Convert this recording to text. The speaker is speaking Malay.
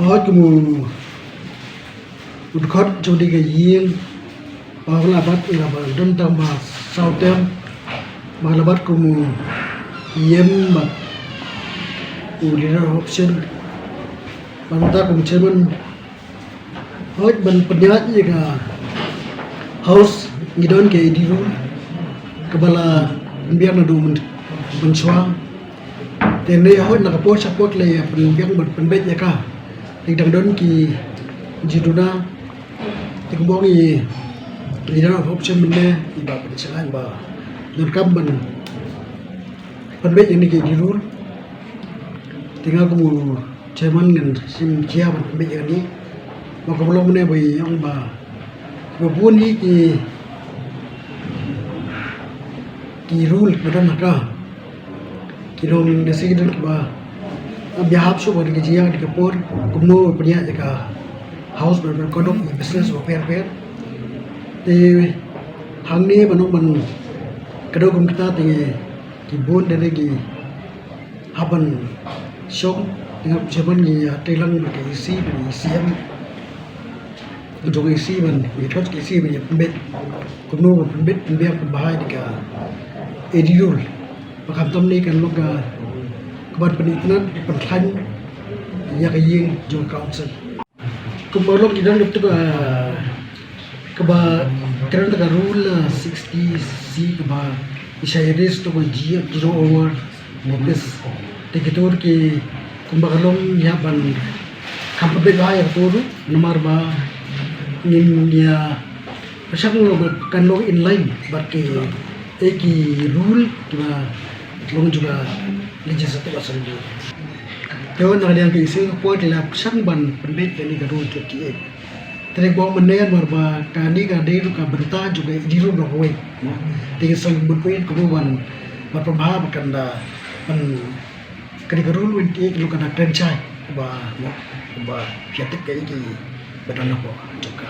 Ở cái một khót cho đi cái giếng và là bắt là bằng đơn tâm mà sau tem mà là bắt cùng yếm mà đi ra option mà người ta cùng chơi bên hết bên nhát gì cả house như đơn cái đi luôn kepala biar nadu mencuang dan dia hot nak apa support le biar penbet ya ka dang don ki jiduna tikbongi ida option mene iba pencelan ba dan kamban penbet yang ni ki dirul tinggal kamu ceman ngan sim kia penbet yang ni maka belum mene bai yang ba bubun ni ki rule bedan naka ki dong desi dan ba biahap so bar ki jiang di kapur kumno punya jaka house ber kodok business o per te hang ni manong man kado kum kita te ki bon dari ki haban shong dengan jaman ni telang ber ki isi ber siam untuk isi man ki thot ki isi ber pembet kumno pembet pembiak bahai di ka edidul makam tam ni kan loga keban penitinan pentan ya kaying jo council kumolok idan itu keba keren ta rule 60 c keba isairis to ji 0 over notice tikitur ki kumbagalom ya ban kampabe gaya toru nomor ba nin dia pasang lo kan lo inline barke eki rule kiba long juga legislatif asal dia. Kalau nak yang kisi kuat lah sang ban pendek ni garu terkait. Terek bawa menean barba kani kade tu kabenta juga diru berkoi. Tinggal sang berkoi kemudian berperbahaya kanda pen kadi garu winti lu kena franchise ba fiatik kayak ini betul apa juga.